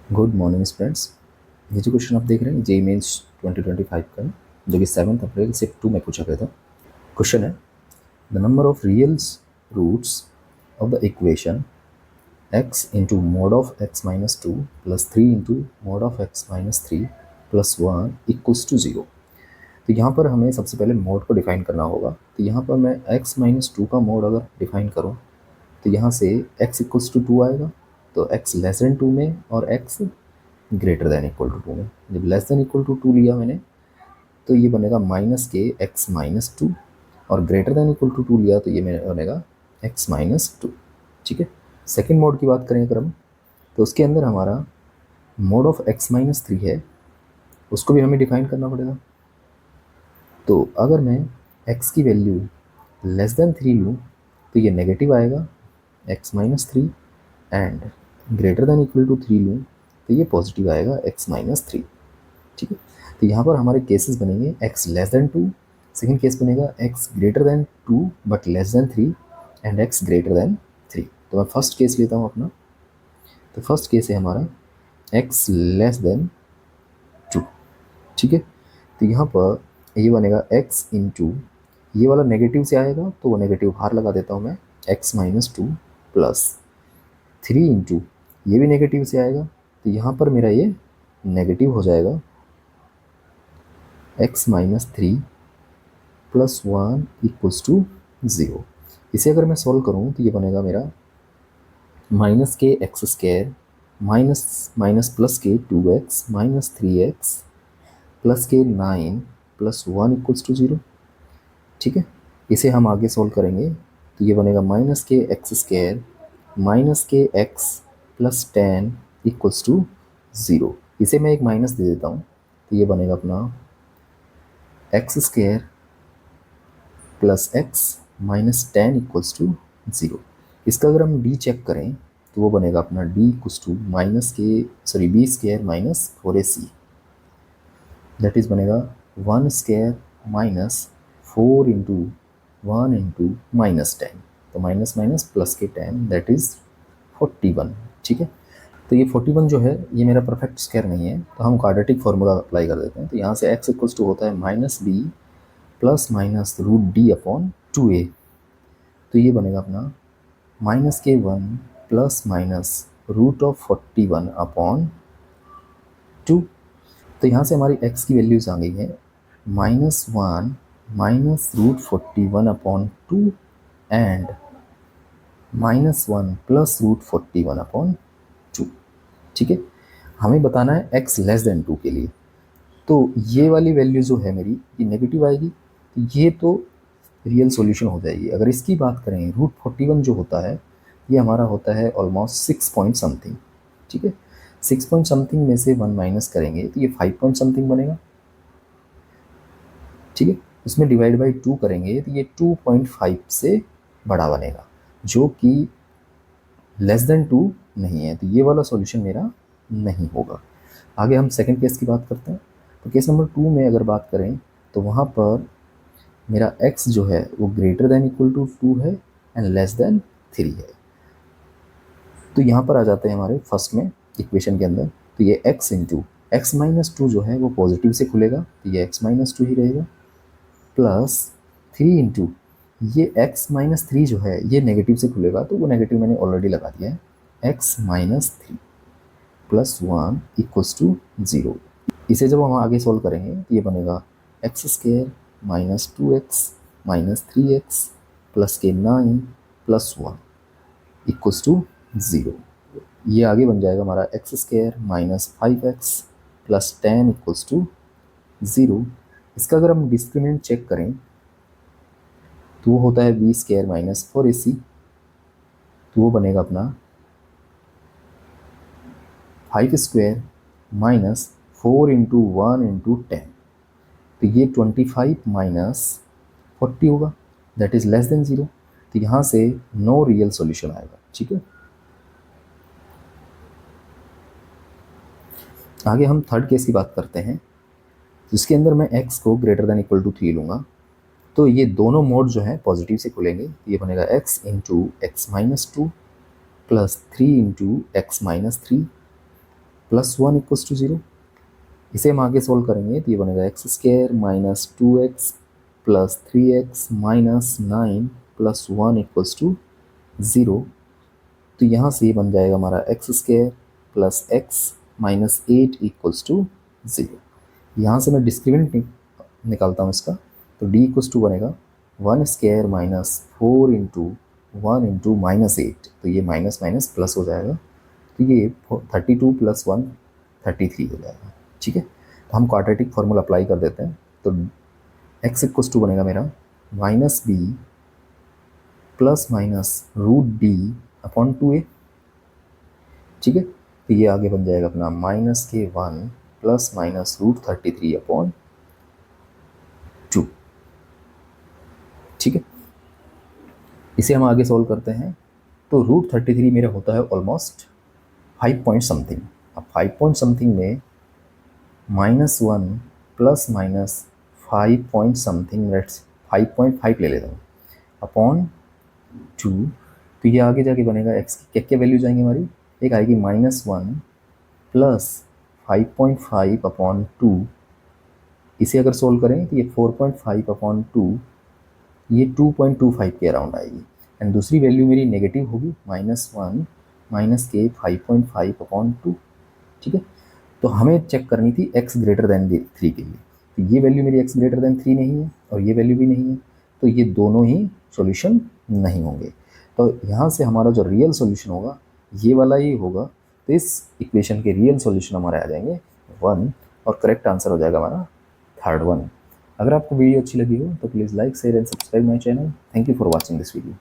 Good morning friends. ये जो question आप देख रहे हैं जेई मेंस 2025 का है, जो कि 7 अप्रैल शिफ्ट 2 में पूछा गया था। क्वेश्चन है the number of reals roots of the equation x into mod of x minus two plus 3 into mod of x minus three plus one equals to 0। तो यहाँ पर हमें सबसे पहले मोड को डिफाइन करना होगा। तो यहाँ पर मैं x माइनस टू का मोड अगर डिफाइन करूँ तो यहाँ से x इक्वल्स टू टू आएगा, तो x लेस देन टू में और x greater than equal to two में। जब less than equal to two लिया मैंने तो ये बनेगा माइनस के एक्स माइनस टू, और greater than equal to two लिया तो ये मेरा बनेगा एक्स माइनस टू। ठीक है। सेकेंड मोड की बात करें अगर हम, तो उसके अंदर हमारा mode of x minus three है, उसको भी हमें डिफाइन करना पड़ेगा। तो अगर मैं x की वैल्यू लेस देन थ्री लूँ तो ये नेगेटिव आएगा x minus three, and greater than equal to three लूँ तो ये पॉजिटिव आएगा x माइनस थ्री। ठीक है। तो यहाँ पर हमारे केसेस बनेंगे x less than two, second case बनेगा x greater than two but less than three, and x greater than three. तो मैं फर्स्ट केस लेता हूँ अपना। तो फर्स्ट केस है हमारा x लेस देन टू। ठीक है। तो यहाँ पर ये बनेगा x इंटू, ये वाला नेगेटिव से आएगा तो वो नेगेटिव बाहर लगा देता हूँ मैं, x minus two plus three into, ये भी नेगेटिव से आएगा तो यहाँ पर मेरा ये नेगेटिव हो जाएगा x minus three plus one equals to zero. इसे अगर मैं सॉल्व करूँ तो ये बनेगा मेरा माइनस के x square minus minus plus के two x minus three x plus के nine plus one equals to zero. ठीक है। इसे हम आगे सॉल्व करेंगे तो ये बनेगा माइनस के एक्स स्क्वायर माइनस के x plus ten equals to zero. इसे मैं एक माइनस दे देता हूँ तो ये बनेगा अपना x square plus x minus ten equals to zero. इसका अगर हम डी चेक करें तो वो बनेगा अपना डी इक्वल्स टू माइनस के sorry B square minus four A C, that is बनेगा one square minus four into one into minus ten, तो माइनस माइनस प्लस के टेन दैट इज 41। ठीक है। तो ये 41 जो है ये मेरा परफेक्ट स्क्वायर नहीं है, तो हम क्वाड्रेटिक फार्मूला अप्लाई कर देते हैं। तो यहाँ से एक्स इक्वल्स टू होता है minus B plus minus root D upon two A. तो ये बनेगा अपना माइनस के one plus minus root of 41 upon two. तो यहाँ से हमारी x की वैल्यूज आ गई है minus one minus root 41 upon two and minus one plus root 41 upon two. ठीक है। हमें बताना है x लेस देन टू के लिए, तो ये वाली वैल्यू जो है मेरी ये नेगेटिव आएगी, तो ये तो रियल सॉल्यूशन हो जाएगी। अगर इसकी बात करें रूट 41 जो होता है ये हमारा होता है ऑलमोस्ट 6 पॉइंट समथिंग। ठीक है। 6 पॉइंट समथिंग में से वन माइनस करेंगे तो ये 5 पॉइंट समथिंग बनेगा। ठीक है। उसमें डिवाइड बाई टू करेंगे तो ये 2.5 से बड़ा बनेगा, जो कि लेस देन टू नहीं है, तो ये वाला सॉल्यूशन मेरा नहीं होगा। आगे हम सेकंड केस की बात करते हैं। तो केस नंबर टू में अगर बात करें तो वहाँ पर मेरा x जो है वो greater than equal to two है एंड लेस देन थ्री है। तो यहाँ पर आ जाते हैं हमारे फर्स्ट में इक्वेशन के अंदर, तो ये x into x minus to जो है वो पॉजिटिव से खुलेगा तो ये x माइनस टू ही रहेगा, प्लस थ्री इंटू ये x माइनस थ्री जो है ये नेगेटिव से खुलेगा तो वो नेगेटिव मैंने ऑलरेडी लगा दिया है, x minus three plus one equals to zero. इसे जब हम आगे सॉल्व करेंगे तो ये बनेगा x square minus two x minus three x plus के nine plus one equals to zero. ये आगे बन जाएगा हमारा x square minus five x plus ten equals to zero. इसका अगर हम डिस्क्रिमिनेंट चेक करें तो वो होता है B square minus four A सी, तो वो बनेगा अपना five square minus four into one into ten, तो ये 25 माइनस 40 होगा that is less than zero. तो यहाँ से नो रियल सॉल्यूशन आएगा। ठीक है। आगे हम थर्ड केस की बात करते हैं, जिसके अंदर मैं x को greater than equal to three लूँगा, तो ये दोनों मोड जो है पॉजिटिव से खुलेंगे। ये बनेगा x into x minus two plus three into x minus three +1 equals to 0। इसे हम आगे सोल्व करेंगे तो ये बनेगा x square minus 2x plus 3x minus 9 plus 1 equals to 0। तो यहाँ से ये बन जाएगा हमारा x square plus x minus 8 equals to 0। यहाँ से मैं डिस्क्रिमिनेंट निकालता हूँ इसका, तो d इक्वल्स टू बनेगा 1 square minus 4 into 1 into minus 8, तो ये माइनस माइनस प्लस हो जाएगा, तो ये 32 प्लस 1 33 हो जाएगा। ठीक है, तो हम क्वाड्रेटिक फार्मूला अप्लाई कर देते हैं। तो x इक्वल्स टू बनेगा मेरा minus B plus minus root D upon 2a। ठीक है, तो ये आगे बन जाएगा अपना माइनस के 1 प्लस माइनस रूट 33 अपॉन 2। ठीक है, इसे हम आगे सोल्व करते हैं। तो रूट 33 मेरा होता है ऑलमोस्ट 5 पॉइंट समथिंग। अब 5 पॉइंट समथिंग में -1 plus minus 5 point something, let's 5.5 ले लेता हूँ, अपॉन 2। तो ये आगे जाके बनेगा x की क्या क्या वैल्यू जाएंगी हमारी, एक आएगी -1 प्लस 5.5 अपॉन 2। इसे अगर सोल्व करें तो ये 4.5 अपॉन 2, ये 2.25 के अराउंड आएगी। एंड दूसरी वैल्यू मेरी नेगेटिव होगी -1 माइनस के 5.5 अपॉन 2। ठीक है, तो हमें चेक करनी थी x ग्रेटर देन 3 के लिए। तो ये वैल्यू मेरी x ग्रेटर देन 3 नहीं है और ये वैल्यू भी नहीं है, तो ये दोनों ही सॉल्यूशन नहीं होंगे। तो यहाँ से हमारा जो रियल सॉल्यूशन होगा ये वाला ही होगा। तो इस इक्वेशन के रियल सॉल्यूशन हमारे आ जाएंगे 1 और करेक्ट आंसर हो जाएगा हमारा 3rd 1। अगर आपको वीडियो अच्छी लगी हो तो please like share and subscribe my channel. Thank you for watching this video.